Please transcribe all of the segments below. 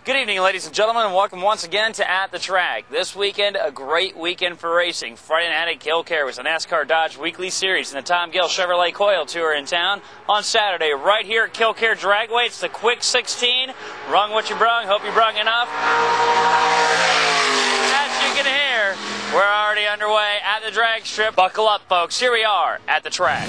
Good evening, ladies and gentlemen, and welcome once again to At the Track. This weekend, a great weekend for racing. Friday night at Killcare was the NASCAR Dodge Weekly Series and the Tom Gill Chevrolet Coil Tour in town. On Saturday, right here at Killcare Dragway, it's the Quick 16. Brung what you brung, hope you brung enough. As you can hear, we're already underway at the drag strip. Buckle up, folks. Here we are at the track.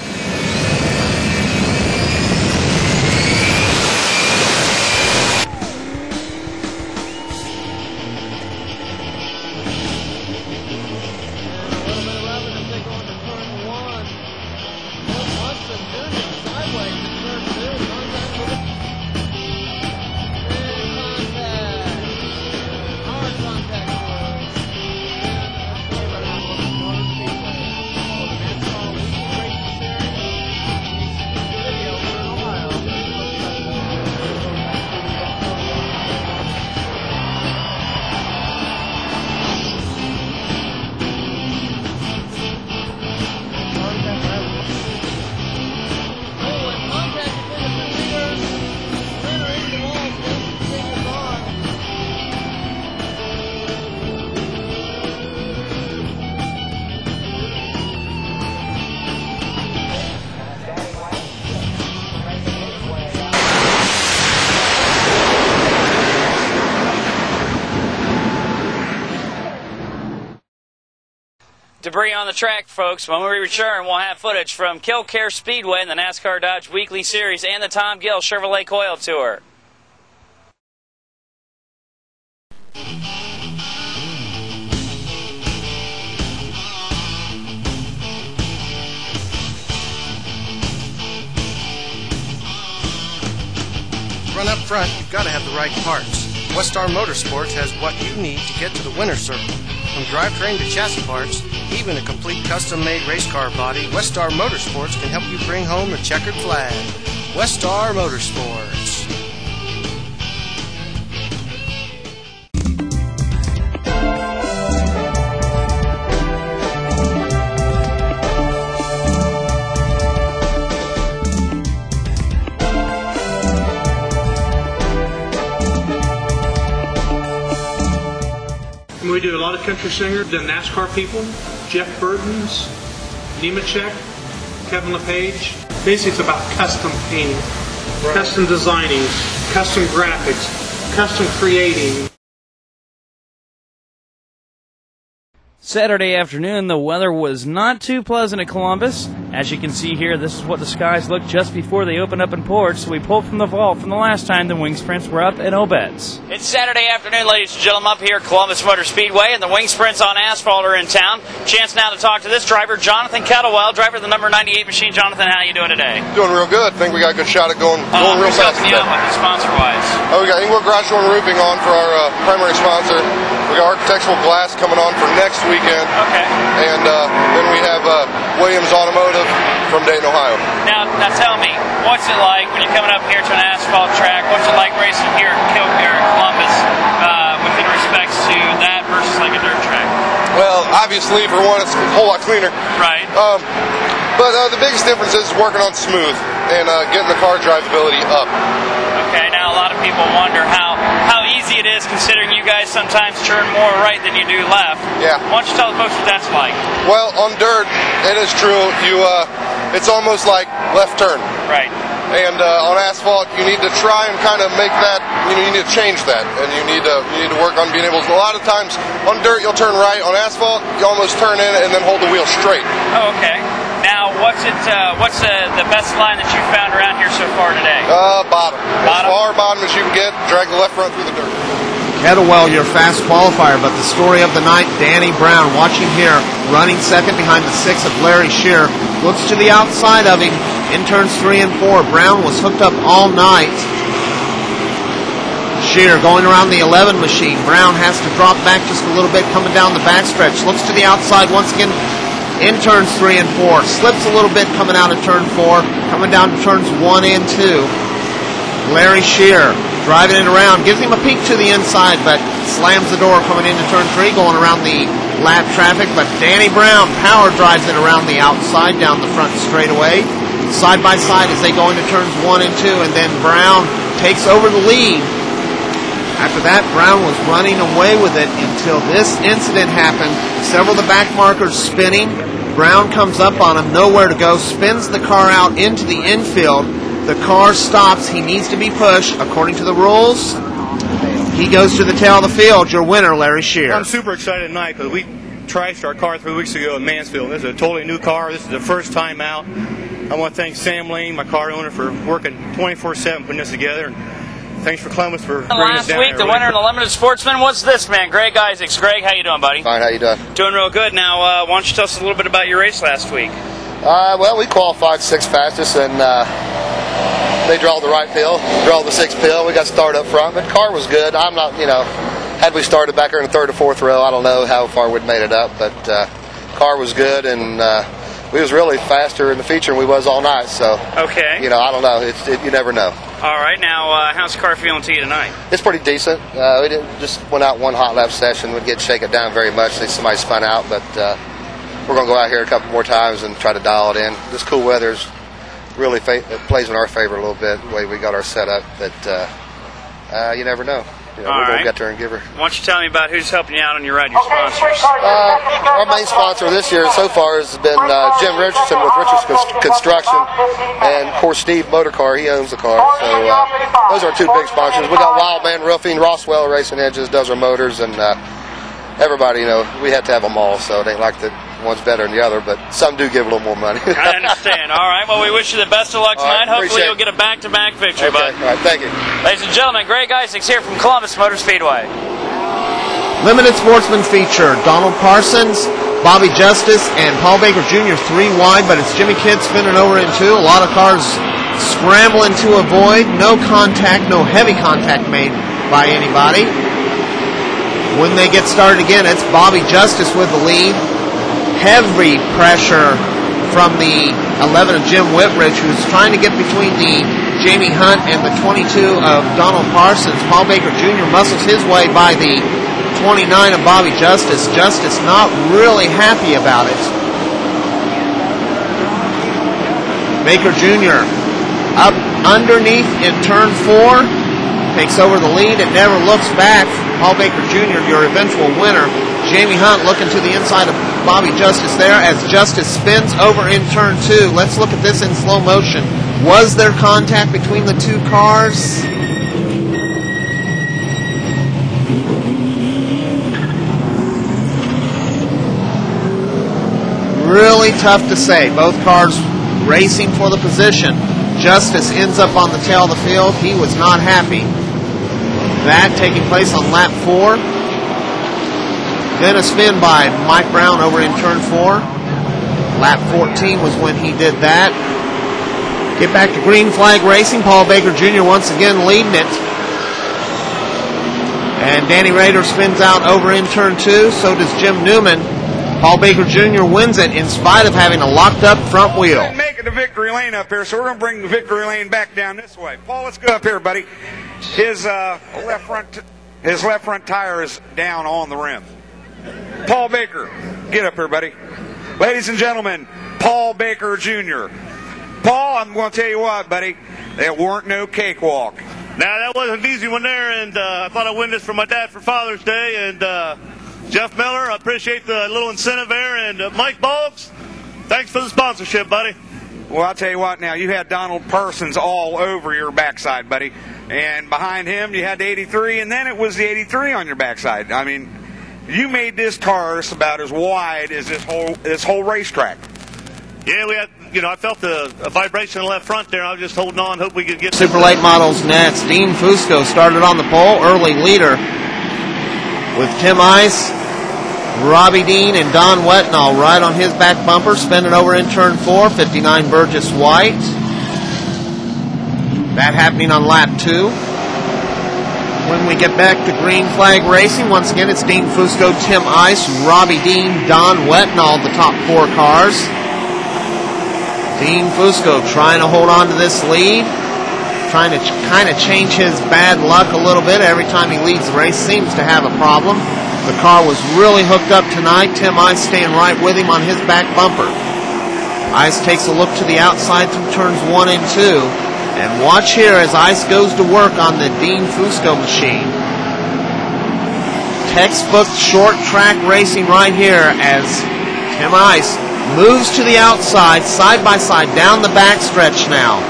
Debris on the track, folks. When we return, we'll have footage from Killcare Speedway and the NASCAR Dodge Weekly Series and the Tom Gill Chevrolet Coil Tour. Run up front, you've got to have the right parts. Westar Motorsports has what you need to get to the winner's circle. From drivetrain to chassis parts, even a complete custom-made race car body, Westar Motorsports can help you bring home the checkered flag. Westar Motorsports. We do a lot of country singers, the NASCAR people, Jeff Burdens, Nemechek, Kevin LePage. Basically, it's about custom painting, custom designing, custom graphics, custom creating. Saturday afternoon, the weather was not too pleasant at Columbus. As you can see here, this is what the skies looked just before they opened up in port, so we pulled from the vault from the last time the wing sprints were up at Obetz. It's Saturday afternoon, ladies and gentlemen, up here at Columbus Motor Speedway, and the wing sprints on asphalt are in town. Chance now to talk to this driver, Jonathan Kettlewell, driver of the number 98 machine. Jonathan, how are you doing today? Doing real good. Think we got a good shot at going real fast. Who's helping you out with sponsor-wise? We got Inglewood Garage Door and Roofing on for our primary sponsor. We got Architectural Glass coming on for next weekend. Okay. And then we have Williams Automotive from Dayton, Ohio. Now tell me, what's it like when you're coming up here to an asphalt track? What's it like racing here at Killcare in Columbus within respects to that versus like a dirt track? Well, obviously, for one, it's a whole lot cleaner. Right. But the biggest difference is working on smooth and getting the car drivability up. Okay, now a lot of people wonder how easy it is, considering you guys sometimes turn more right than you do left. Yeah. Why don't you tell the folks what that's like? Well, on dirt, it is true. It's almost like left turn. Right. And on asphalt, you need to try and kind of make that. You need to change that, and you need to work on being able to. A lot of times on dirt, you'll turn right. On asphalt, you almost turn in and then hold the wheel straight. Oh, okay. Now, what's the best line that you found around here so far today? Bottom. As far bottom as you can get. Drag the left front through the dirt. Kettlewell, your fast qualifier, but the story of the night, Danny Brown, watching here, running second behind the 6 of Larry Shear, looks to the outside of him in turns 3 and 4. Brown was hooked up all night. Shear going around the 11 machine. Brown has to drop back just a little bit, coming down the backstretch. Looks to the outside once again in turns 3 and 4. Slips a little bit coming out of turn 4, coming down to turns 1 and 2. Larry Shear driving it around, gives him a peek to the inside, but slams the door coming into turn 3, going around the lap traffic. But Danny Brown power drives it around the outside, down the front straightaway, side by side as they go into turns 1 and 2, and then Brown takes over the lead After that, Brown was running away with it until this incident happened. Several of the back markers spinning. Brown comes up on him, nowhere to go, spins the car out into the infield. The car stops. He needs to be pushed. According to the rules, he goes to the tail of the field. Your winner, Larry Shear. I'm super excited tonight because we trashed our car 3 weeks ago in Mansfield. This is a totally new car. This is the first time out. I want to thank Sam Lane, my car owner, for working 24/7 putting this together. And thanks for Columbus for bringing us down. Last week, the winner in the Limited Sportsman was this man, Greg Isaacs. Greg, how you doing, buddy? Fine, how you doing? Doing real good. Now, why don't you tell us a little bit about your race last week? Well, we qualified 6th fastest, and they draw the right pill, draw the 6th pill. We got started up front, but the car was good. I'm not, had we started back there in the 3rd or 4th row, I don't know how far we'd made it up, but car was good, and we was really faster in the feature than we was all night. So, okay, I don't know. You never know. All right, now how's the car feeling to you tonight? It's pretty decent. We just went out one hot lap session. We didn't shake it down very much. Somebody spun out, but we're going to go out here a couple more times and try to dial it in. This cool weather's really it plays in our favor a little bit, the way we got our setup. But you never know. We're going to get there and give her. Why don't you tell me about who's helping you out on your ride, your sponsors? Our main sponsor this year so far has been Jim Richardson with Richardson Construction, and of course Steve Motorcar. He owns the car. So those are 2 big sponsors. We got Wildman Roofing, Roswell Racing Engines does our motors, and everybody, we have to have them all. So it ain't like the one's better than the other, but some do give a little more money. I understand. All right. Well, we wish you the best of luck tonight. Hopefully you'll get a back-to-back victory, bud. All right. Thank you. Ladies and gentlemen, Greg Isaacs here from Columbus Motor Speedway. Limited Sportsman feature, Donald Parsons, Bobby Justice, and Paul Baker Jr. 3 wide, but it's Jimmy Kidd spinning over in 2. A lot of cars scrambling to avoid. No contact, no heavy contact made by anybody. When they get started again, it's Bobby Justice with the lead. Heavy pressure from the 11 of Jim Whitridge, who's trying to get between the Jamie Hunt and the 22 of Donald Parsons. Paul Baker Jr. muscles his way by the 29 of Bobby Justice. Justice not really happy about it. Baker Jr. up underneath in turn 4, takes over the lead and never looks back. Paul Baker Jr., your eventual winner. Jamie Hunt looking to the inside of Bobby Justice there as Justice spins over in turn 2. Let's look at this in slow motion. Was there contact between the 2 cars? Really tough to say. Both cars racing for the position. Justice ends up on the tail of the field. He was not happy. That taking place on lap 4. Then a spin by Mike Brown over in turn 4. Lap 14 was when he did that. Get back to green flag racing. Paul Baker Jr. once again leading it. And Danny Rader spins out over in turn 2. So does Jim Newman. Paul Baker Jr. wins it in spite of having a locked up front wheel. Make it a victory lane up here, so we're going to bring the victory lane back down this way. Paul, let's go up here, buddy. His left front tire is down on the rim. Paul Baker, get up here, buddy. Ladies and gentlemen, Paul Baker Jr. Paul, I'm going to tell you what, buddy, there weren't no cakewalk. Now, that wasn't an easy one there, and I thought I'd win this for my dad for Father's Day, and Jeff Miller, I appreciate the little incentive there, and Mike Boggs, thanks for the sponsorship, buddy. Well, I'll tell you what now, you had Donald Parsons all over your backside, buddy, and behind him you had the 83, and then it was the 83 on your backside. I mean, you made this car about as wide as this whole racetrack. Yeah, we had, I felt a vibration in the left front there. I was just holding on, hope we could get Super late models next. Dean Fusco started on the pole, early leader with Tim Ice, Robbie Dean, and Don Wetnall right on his back bumper, spinning over in turn 4. 59 Burgess White. That happening on lap 2. When we get back to green flag racing, once again it's Dean Fusco, Tim Ice, Robbie Dean, Don Wetnall, the top 4 cars. Dean Fusco trying to hold on to this lead, trying to kind of change his bad luck a little bit. Every time he leads the race, seems to have a problem. The car was really hooked up tonight. Tim Ice staying right with him on his back bumper. Ice takes a look to the outside through turns 1 and 2. And watch here as Ice goes to work on the Dean Fusco machine. Textbook short track racing right here as Tim Ice moves to the outside, side by side, down the backstretch now.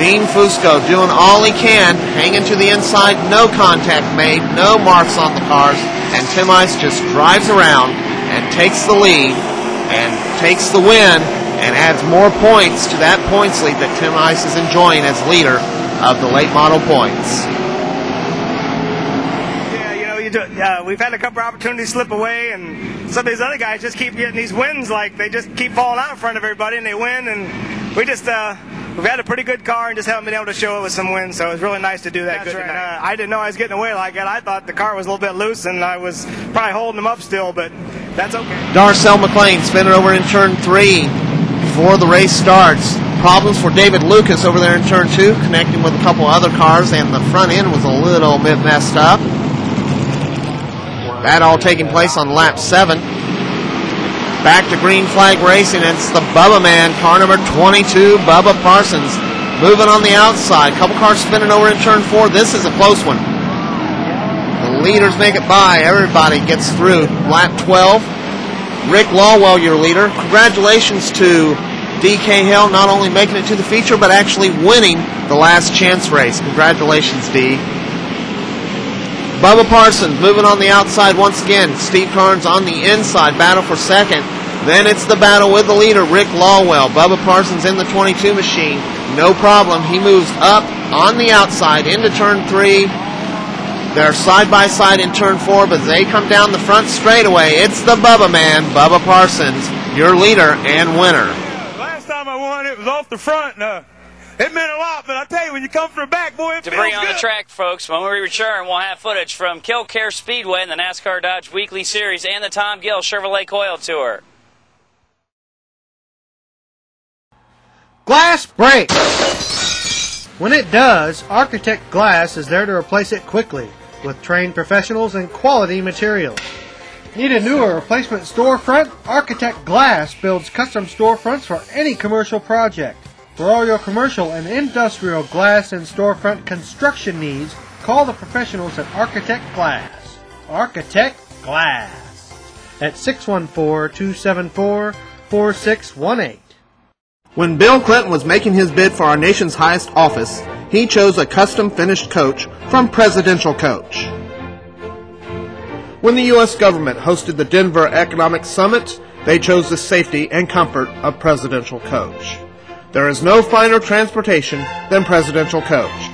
Dean Fusco doing all he can, hanging to the inside, no contact made, no marks on the cars, and Tim Ice just drives around and takes the lead and takes the win and adds more points to that points lead that Tim Ice is enjoying as leader of the late model points. We've had a couple of opportunities slip away, and some of these other guys just keep getting these wins. Like, they just keep falling out in front of everybody, and they win. And we just we've had a pretty good car and just haven't been able to show it with some wins. So it was really nice to do that. That's good right. I didn't know I was getting away like that. I thought the car was a little bit loose, and I was probably holding them up still, but that's okay. Darcel McLean spinning over in turn 3 before the race starts. Problems for David Lucas over there in turn 2, connecting with a couple other cars, and the front end was a little bit messed up. That all taking place on lap 7. Back to green flag racing. It's the Bubba man, car number 22, Bubba Parsons, moving on the outside. Couple cars spinning over in turn 4. This is a close one. The leaders make it by. Everybody gets through. Lap 12. Rick Lawwell, your leader. Congratulations to D.K. Hill, not only making it to the feature, but actually winning the last chance race. Congratulations, D. Bubba Parsons moving on the outside once again. Steve Carnes on the inside. Battle for second. Then it's the battle with the leader, Rick Lawwell. Bubba Parsons in the 22 machine. No problem. He moves up on the outside into turn 3. They're side by side in turn 4, but they come down the front straightaway. It's the Bubba man, Bubba Parsons, your leader and winner. Last time I won, it was off the front. It meant a lot, but I tell you, when you come from the back, boy, it feels Debris on good. the track, folks. When we return, we'll have footage from Killcare Speedway in the NASCAR Dodge Weekly Series and the Tom Gill Chevrolet Coil Tour. Glass break. When it does, Architect Glass is there to replace it quickly with trained professionals and quality materials. Need a new or replacement storefront? Architect Glass builds custom storefronts for any commercial project. For all your commercial and industrial glass and storefront construction needs, call the professionals at Architect Glass. Architect Glass at 614-274-4618. When Bill Clinton was making his bid for our nation's highest office, he chose a custom finished coach from Presidential Coach. When the U.S. government hosted the Denver Economic Summit, they chose the safety and comfort of Presidential Coach. There is no finer transportation than Presidential Coach.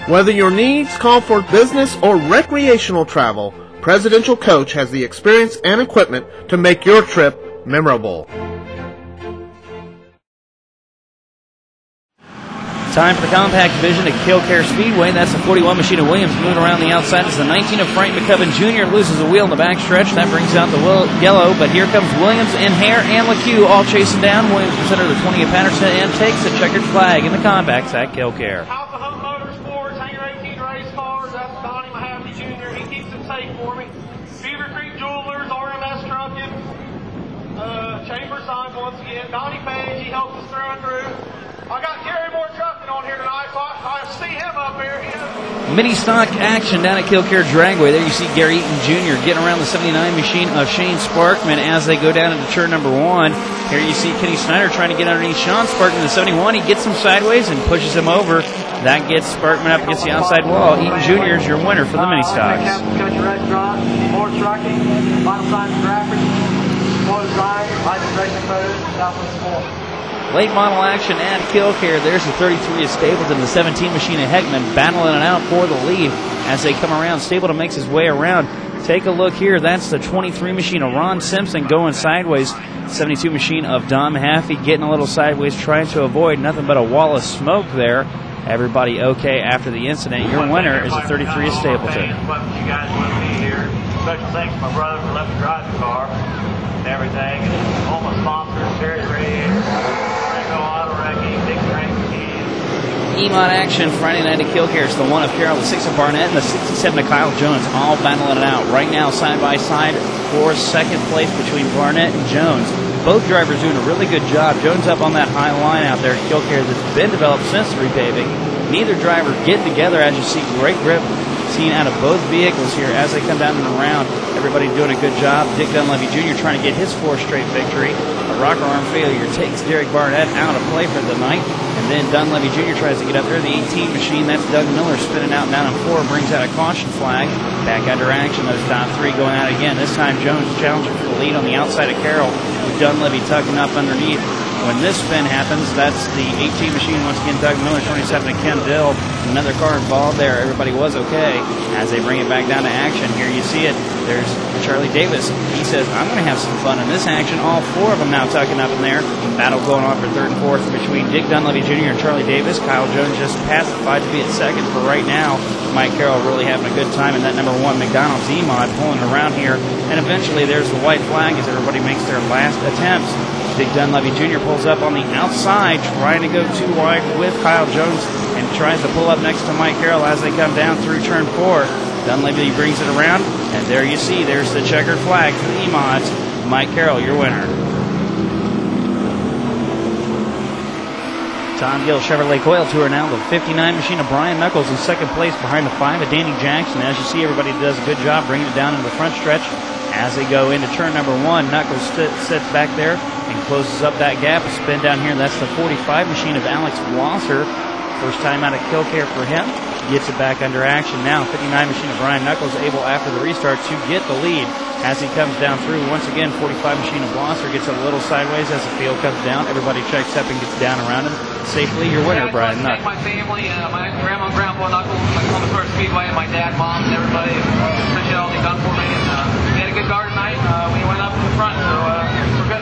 Whether your needs call for business or recreational travel, Presidential Coach has the experience and equipment to make your trip memorable. Time for the compact division at Killcare Speedway. That's the 41 machine of Williams moving around the outside. It's the 19 of Frank McCubbin Jr. loses a wheel in the backstretch. That brings out the yellow, but here comes Williams and Hare and LeCue all chasing down. Williams in center of the 20 of Patterson and takes a checkered flag in the compacts at Killcare. Alpha Hunt Motorsports, Hangar 18 race cars. That's Donnie Mahaffey Jr. He keeps it safe for me. Beaver Creek Jewelers, RMS Trucking, Chamber Signs once again. Donnie Page, he helps us through. I got Gary Moore Trucking on here tonight, so I see him up here. Mini stock action down at Killcare Dragway. There you see Gary Eaton Jr. getting around the 79 machine of Shane Sparkman as they go down into turn number 1. Here you see Kenny Snyder trying to get underneath Sean Sparkman in the 71. He gets him sideways and pushes him over. That gets Sparkman up against the outside wall. Eaton Jr. is your winner for the mini stocks. Moore Trucking, Vital Signs Graphics, Motor Design, License Racing Motors, Southwest Sport. Late model action at Killcare. There's the 33 of Stapleton, the 17 machine of Heckman battling it out for the lead as they come around. Stapleton makes his way around. Take a look here. That's the 23 machine of Ron Simpson going sideways. 72 machine of Dom Haffey getting a little sideways, trying to avoid nothing but a wall of smoke there. Everybody okay after the incident. Your winner is the 33 of Stapleton. You guys want to be here. Special thanks to my brother for letting me drive the car and everything. And all my sponsors, Terry Reyes, EMOD action Friday night at Killcare. It's the 1 of Carroll, the 6 of Barnett, and the 67 of Kyle Jones, all battling it out right now side by side for second place between Barnett and Jones. Both drivers doing a really good job. Jones up on that high line out there at Killcare that's been developed since the repaving. Neither driver getting together, as you see, great grip seen out of both vehicles here as they come down and around. Everybody doing a good job. Dick Dunleavy Jr. trying to get his 4th straight victory. A rocker arm failure takes Derek Barnett out of play for the night. And then Dunleavy Jr. tries to get up there. The 18 machine, that's Doug Miller spinning out and down on 4, brings out a caution flag. Back under action, those top 3 going out again. This time Jones challenging for the lead on the outside of Carroll, with Dunleavy tucking up underneath. When this spin happens, that's the 18 machine. Once again, Doug Miller 27 to Ken Dill. Another car involved there. Everybody was okay as they bring it back down to action. Here you see it. There's Charlie Davis. He says, I'm going to have some fun in this action. All 4 of them now tucking up in there. Battle going on for 3rd and 4th between Dick Dunleavy Jr. and Charlie Davis. Kyle Jones just pacified to be at 2nd for right now. Mike Carroll really having a good time in that number 1 McDonald's E-Mod pulling around here. And eventually there's the white flag as everybody makes their last attempts. Dick Dunleavy Jr. pulls up on the outside, trying to go too wide with Kyle Jones and tries to pull up next to Mike Carroll as they come down through turn 4. Dunleavy brings it around, and there you see, there's the checkered flag for the E-Mods. Mike Carroll, your winner. Tom Gill Chevrolet Coil Tour now, the 59 machine of Brian Knuckles in 2nd place behind the 5 of Danny Jackson. As you see, everybody does a good job bringing it down into the front stretch. As they go into turn number 1, Knuckles sits back there and closes up that gap. A spin down here, that's the 45 machine of Alex Wasser. First time out of Killcare for him. Gets it back under action now. 59 machine of Brian Knuckles able after the restart to get the lead as he comes down through. Once again, 45 machine of Wasser gets a little sideways as the field comes down. Everybody checks up and gets down around him. Safely, your winner, Brian Knuckles. My family, my grandma and grandpa Knuckles, my Columbus First Speedway, and my dad, mom, and everybody. Appreciate all they've done for me. And we had a good guard tonight. We went up in the front, so we're good.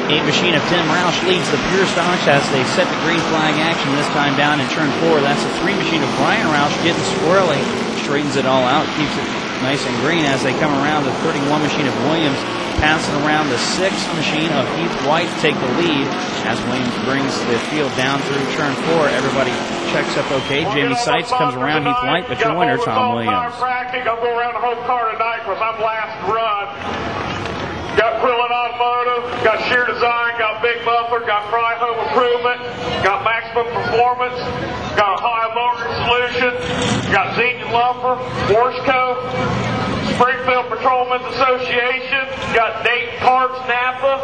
8 machine of Tim Roush leads the pure stocks as they set the green flag action this time down in turn 4. That's the 3 machine of Brian Roush getting squirrely. Straightens it all out, keeps it nice and green as they come around. The 31 machine of Williams passing around the 6 machine of Heath White to take the lead as Williams brings the field down through turn 4. Everybody checks up okay. Jamie Seitz comes around Heath White, but your winner, Tom Williams. I'll go around the whole car tonight because I'm last run. Got Quillen Automotive, got Shear Design, got Big Muffler, got Fry Home Improvement, got Maximum Performance, got Ohio Motor Solution, got Xenion Lumber, Warsco, Springfield Patrolmen's Association, got Dayton Parts Napa,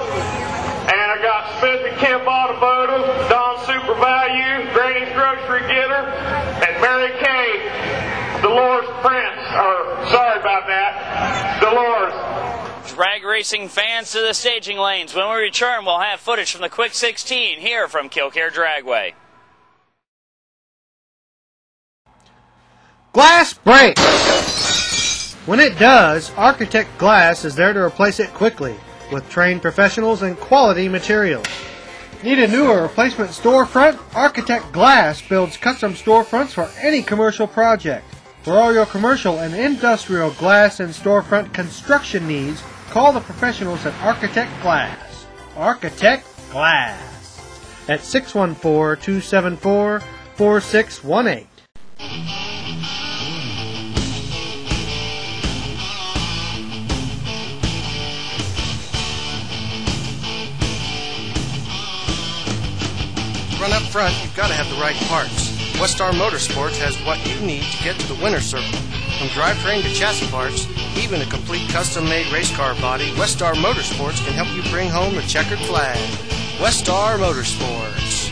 and I got Smith and Kemp Automotive, Don Super Value, Granny's Grocery Getter, and Mary Kay, Dolores Prince, sorry about that, Dolores. Drag racing fans to the staging lanes. When we return, we'll have footage from the Quick 16 here from Killcare Dragway. Glass break! When it does, Architect Glass is there to replace it quickly with trained professionals and quality materials. Need a new or replacement storefront? Architect Glass builds custom storefronts for any commercial project. For all your commercial and industrial glass and storefront construction needs, call the professionals at Architect Glass. Architect Glass at 614-274-4618. Run up front, you've got to have the right parts. Westar Motorsports has what you need to get to the winner's circle. From drivetrain to chassis parts, even a complete custom-made race car body, Westar Motorsports can help you bring home the checkered flag. Westar Motorsports.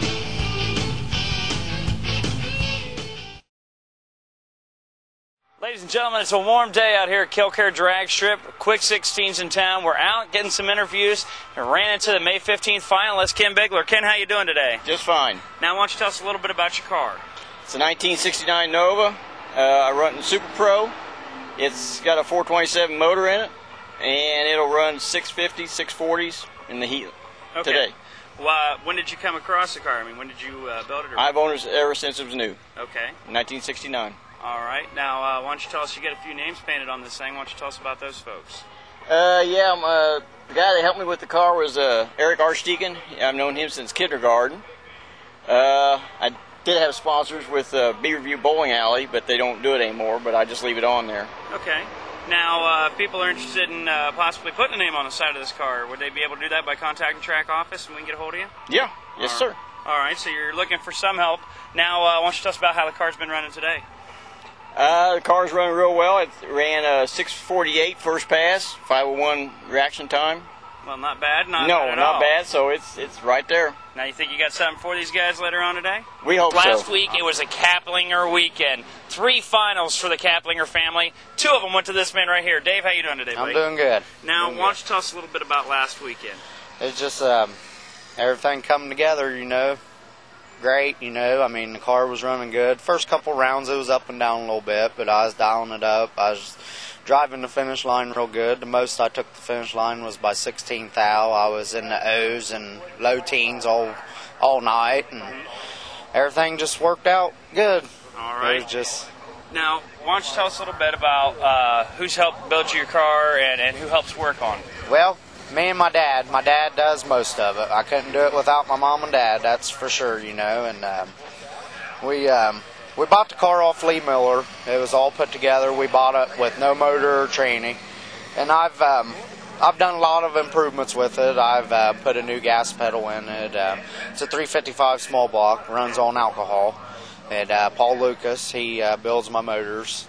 Ladies and gentlemen, it's a warm day out here at Killcare Drag Strip. Quick 16's in town. We're out getting some interviews and ran into the May 15th finalist, Ken Bigler. Ken, how you doing today? Just fine. Now, why don't you tell us a little bit about your car? It's a 1969 Nova. I run in Super Pro. It's got a 427 motor in it, and it'll run 650s, 640s in the heat today. Well, when did you come across the car? I mean, when did you build it? I've owned it ever since it was new. Okay. 1969. All right. Now, why don't you tell us, you got a few names painted on this thing. Why don't you tell us about those folks? The guy that helped me with the car was Eric Arstegen. I've known him since kindergarten. I did have sponsors with Beaverview Bowling Alley, but they don't do it anymore, but I just leave it on there. Okay. Now, if people are interested in possibly putting a name on the side of this car, would they be able to do that by contacting Track Office and we can get a hold of you? Yeah. Yes, sir. All right, so you're looking for some help. Now, why don't you tell us about how the car's been running today? The car's running real well. It ran a 6:48 first pass, 5:01 reaction time. Well, not bad. Not bad. So it's right there. Now, you think you got something for these guys later on today? We hope so. Last week, it was a Kaplinger weekend. 3 finals for the Kaplinger family. 2 of them went to this man right here. Dave, how you doing today, buddy? I'm doing good. Now, why don't you tell us a little bit about last weekend? It's just everything coming together, great, I mean, the car was running good. First couple rounds, it was up and down a little bit, but I was dialing it up. I was driving the finish line real good. The most I took the finish line was by 16th thou. I was in the O's and low teens all night, and everything just worked out good. All right. It was just... Now, why don't you tell us a little bit about who's helped build your car and who helps work on it? Well, me and my dad. My dad does most of it. I couldn't do it without my mom and dad, that's for sure, and we bought the car off Lee Miller. It was all put together. We bought it with no motor or training, and I've done a lot of improvements with it. I've put a new gas pedal in it. It's a 355 small block, runs on alcohol, and Paul Lucas, he builds my motors.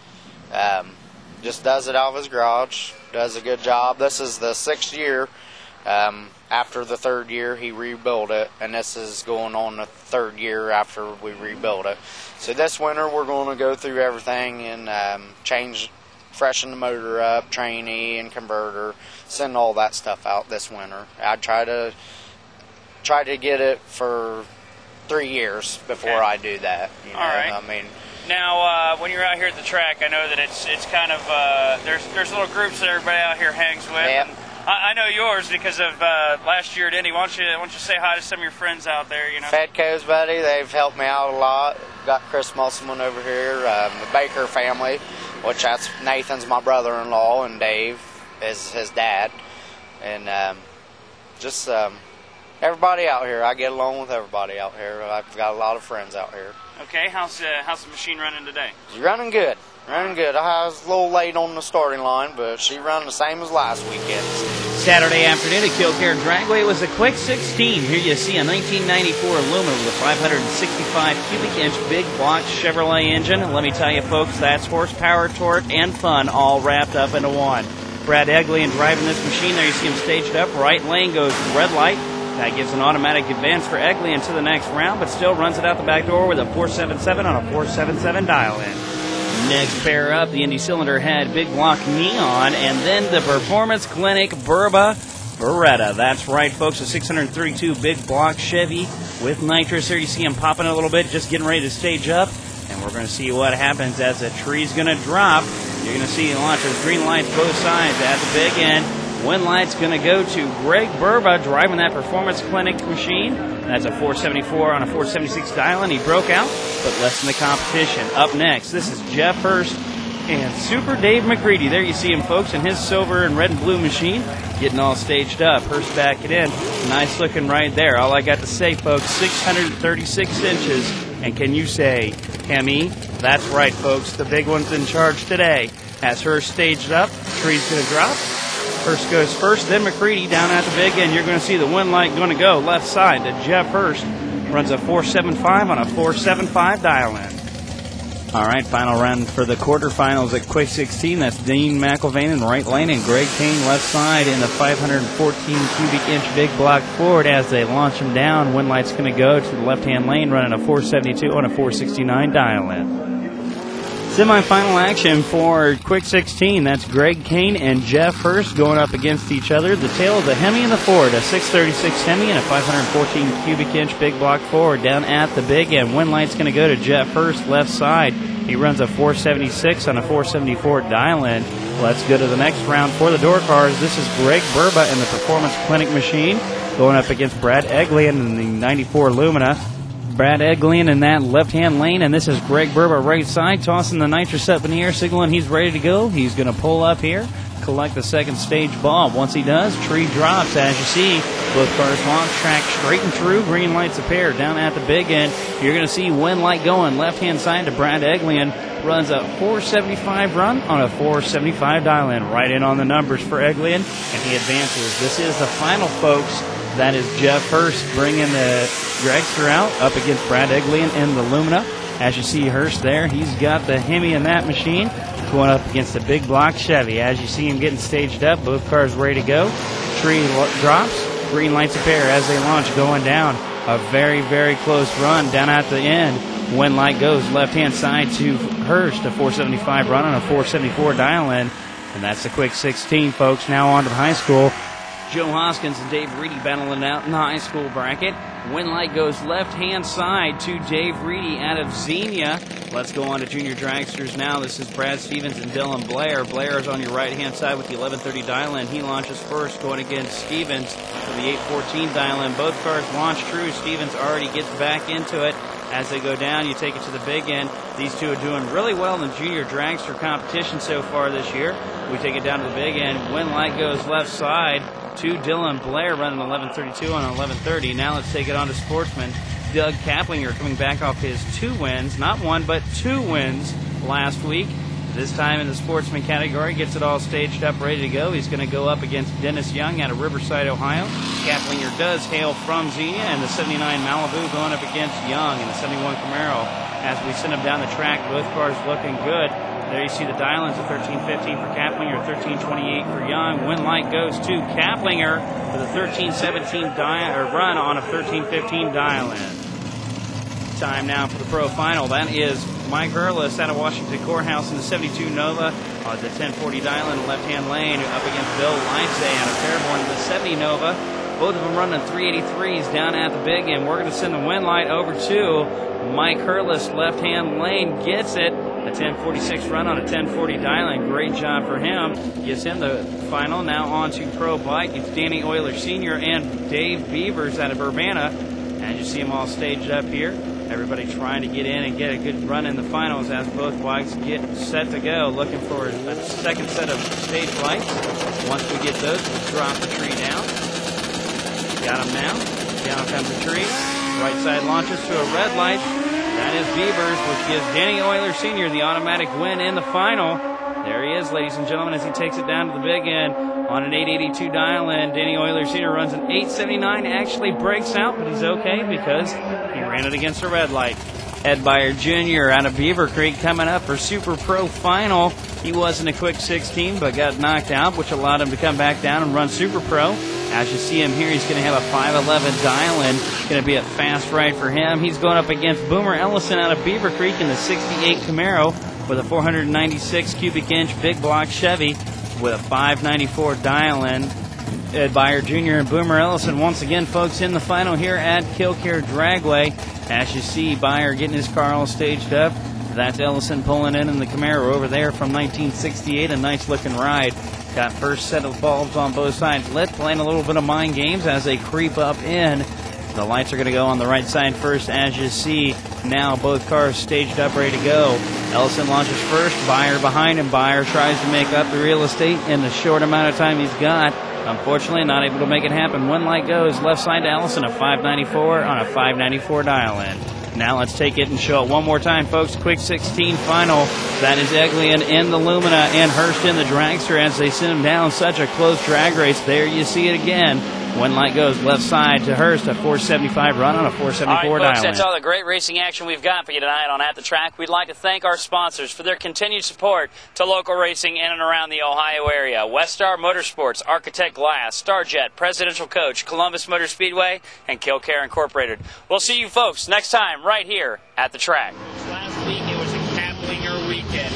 Just does it out of his garage. Does a good job. This is the 6th year. After the 3rd year, he rebuilt it, and this is going on the 3rd year after we rebuilt it. So this winter, we're going to go through everything and freshen the motor up, trainee and converter, send all that stuff out this winter. I'd try to get it for 3 years before I do that. All right. I mean. Now, when you're out here at the track, I know that it's kind of there's little groups that everybody out here hangs with. Yep. I know yours because of last year at Indy. Why don't you say hi to some of your friends out there? Fedco's, buddy, they've helped me out a lot. Got Chris Musselman over here, the Baker family, which that's Nathan's my brother-in-law, and Dave is his dad, and just everybody out here. I get along with everybody out here. I've got a lot of friends out here. Okay, how's the machine running today? She's running good. Running good. I was a little late on the starting line, but she ran the same as last weekend. Saturday afternoon at Killcare Dragway was a quick 16. Here you see a 1994 aluminum with a 565 cubic inch big block Chevrolet engine. And let me tell you, folks, that's horsepower, torque, and fun all wrapped up into one. Brad Egley driving this machine. There you see him staged up. Right lane goes red light. That gives an automatic advance for Egley into the next round, but still runs it out the back door with a 477 on a 477 dial-in. Next pair up, the Indy Cylinder had big block neon, and then the Performance Clinic Burba Beretta. That's right, folks, a 632 big block Chevy with nitrous. There you see him popping a little bit, just getting ready to stage up, and we're going to see what happens as the tree's going to drop. You're going to see launchers, green lights both sides at the big end. Wind light's going to go to Greg Burba driving that Performance Clinic machine. That's a 474 on a 476 dial, and he broke out, but less in the competition. Up next, this is Jeff Hurst and Super Dave McCready. There you see him, folks, in his silver and red and blue machine, getting all staged up. Hurst back it in. Nice looking right there. All I got to say, folks, 636 inches. And can you say, Hemi? That's right, folks. The big one's in charge today. As Hurst staged up, tree's going to drop. Hurst goes first, then McCready down at the big end. You're going to see the wind light going to go left side to Jeff Hurst. Runs a 475 on a 475 dial-in. All right, final round for the quarterfinals at Quick 16. That's Dean McIlvain in right lane and Greg Kane left side in the 514 cubic inch big block Ford as they launch him down. Wind light's going to go to the left-hand lane, running a 472 on a 469 dial-in. Semi-final action for Quick 16. That's Greg Kane and Jeff Hurst going up against each other. The tail of the Hemi and the Ford, a 636 Hemi and a 514 cubic inch big block Ford down at the big end. Wind light's going to go to Jeff Hurst left side. He runs a 476 on a 474 dial-in. Let's go to the next round for the door cars. This is Greg Burba in the Performance Clinic machine going up against Brad Eglian in the 94 Lumina. Brad Eglian in that left-hand lane, and this is Greg Burba right side, tossing the nitrous up in the air, signaling he's ready to go. He's going to pull up here, collect the second stage ball. Once he does, tree drops. As you see, both cars launch track straight and true. Green lights appear down at the big end. You're going to see wind light going left-hand side to Brad Eglian. Runs a 475 run on a 475 dial-in. Right in on the numbers for Eglian, and he advances. This is the final, folks. That is Jeff Hurst bringing the dragster out up against Brad Eglian in the Lumina. As you see Hurst there, he's got the Hemi in that machine going up against the big block Chevy. As you see him getting staged up, both cars ready to go. Tree drops, green lights appear as they launch, going down. A very, very close run down at the end. When light goes left-hand side to Hurst, a 475 run on a 474 dial-in. And that's the quick 16, folks. Now on to the high school. Joe Hoskins and Dave Reedy battling out in the high school bracket. When light goes left-hand side to Dave Reedy out of Xenia. Let's go on to junior dragsters now. This is Brad Stevens and Dylan Blair. Blair is on your right-hand side with the 1130 dial-in. He launches first, going against Stevens for the 814 dial-in. Both cars launch true. Stevens already gets back into it. As they go down, you take it to the big end. These two are doing really well in the junior dragster competition so far this year. We take it down to the big end. When light goes left side to Dylan Blair, running 11:32 on 11:30. Now let's take it on to sportsman Doug Kaplinger, coming back off his 2 wins, not 1 but 2 wins last week. This time in the sportsman category, gets it all staged up, ready to go. He's going to go up against Dennis Young out of Riverside, Ohio. Kaplinger does hail from Xenia, and the 79 Malibu going up against Young in the 71 Camaro. As we send them down the track, both cars looking good. There you see the dial-ins of 13:15 for Kaplinger, 13:28 for Young. When light goes to Kaplinger for the 13:17 run on a 13:15 dial-in. Time now for the pro final. That is Mike Earlis out of Washington Courthouse in the 72 Nova on the 1040 dial in the left-hand lane, up against Bill Livesay out of Fairborn in the 70 Nova. Both of them running 383s down at the big end. We're going to send the wind light over to Mike Earlis, left-hand lane, gets it. A 1046 run on a 1040 dial-in. Great job for him. Gets him the final. Now on to pro bike. It's Danny Euler Sr. and Dave Beavers out of Urbana. As you see them all staged up here. Everybody trying to get in and get a good run in the finals as both bikes get set to go. Looking for a second set of stage lights. Once we get those, we'll drop the tree down. Got them now. Down comes the tree. Right side launches to a red light. That is Beavers, which gives Danny Euler Sr. the automatic win in the final. There he is, ladies and gentlemen, as he takes it down to the big end on an 882 dial-in. Danny Euler Sr. runs an 879, actually breaks out, but he's okay because he ran it against a red light. Ed Byer Jr. out of Beaver Creek coming up for Super Pro Final. He was in a quick 16, but got knocked out, which allowed him to come back down and run Super Pro. As you see him here, he's going to have a 511 dial-in. Going to be a fast ride for him. He's going up against Boomer Ellison out of Beaver Creek in the 68 Camaro with a 496 cubic inch big block Chevy with a 594 dial-in. Ed Byer Jr. and Boomer Ellison once again, folks, in the final here at Killcare Dragway. As you see, Byer getting his car all staged up. That's Ellison pulling in the Camaro over there from 1968. A nice looking ride. Got first set of bulbs on both sides lit, playing a little bit of mind games as they creep up in. The lights are going to go on the right side first, as you see. Now both cars staged up, ready to go. Ellison launches first, Byer behind him. Byer tries to make up the real estate in the short amount of time he's got. Unfortunately, not able to make it happen. One light goes left side to Ellison, a 594 on a 594 dial-in. Now let's take it and show it one more time, folks. Quick 16 final. That is Eglian in the Lumina and Hurst in the dragster as they send him down. Such a close drag race. There you see it again. One light goes left side to Hurst, a 475 run on a 474 all right, folks, dial-in. That's all the great racing action we've got for you tonight on At the Track. We'd like to thank our sponsors for their continued support to local racing in and around the Ohio area. Westar Motorsports, Architect Glass, Starjet, Presidential Coach, Columbus Motor Speedway, and Killcare Incorporated. We'll see you folks next time right here at the track. Last week it was a Kaplinger weekend.